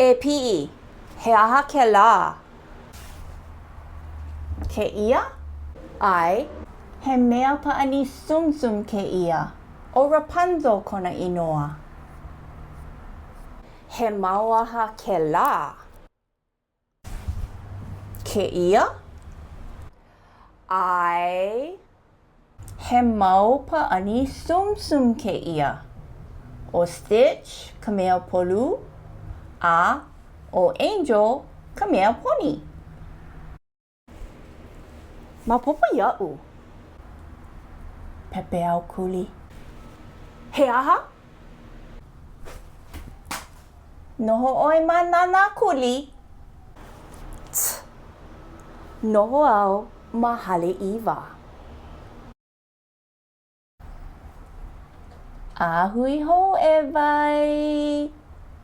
APE he aha ke la. Ke ia? Ai, he mea paani sum ke ia. O Rapunzel kona inoa. He mauaha ke la. Ke ia? Ai, he mau paani sum ke ia. O Stitch, ka mea polu. A, o Angel, ka mea poni. Mapopo ia'u. Pepe au kuli. He aha? Noho oi manana kuli. Noho au mahale iwa. Ahui ho e vai.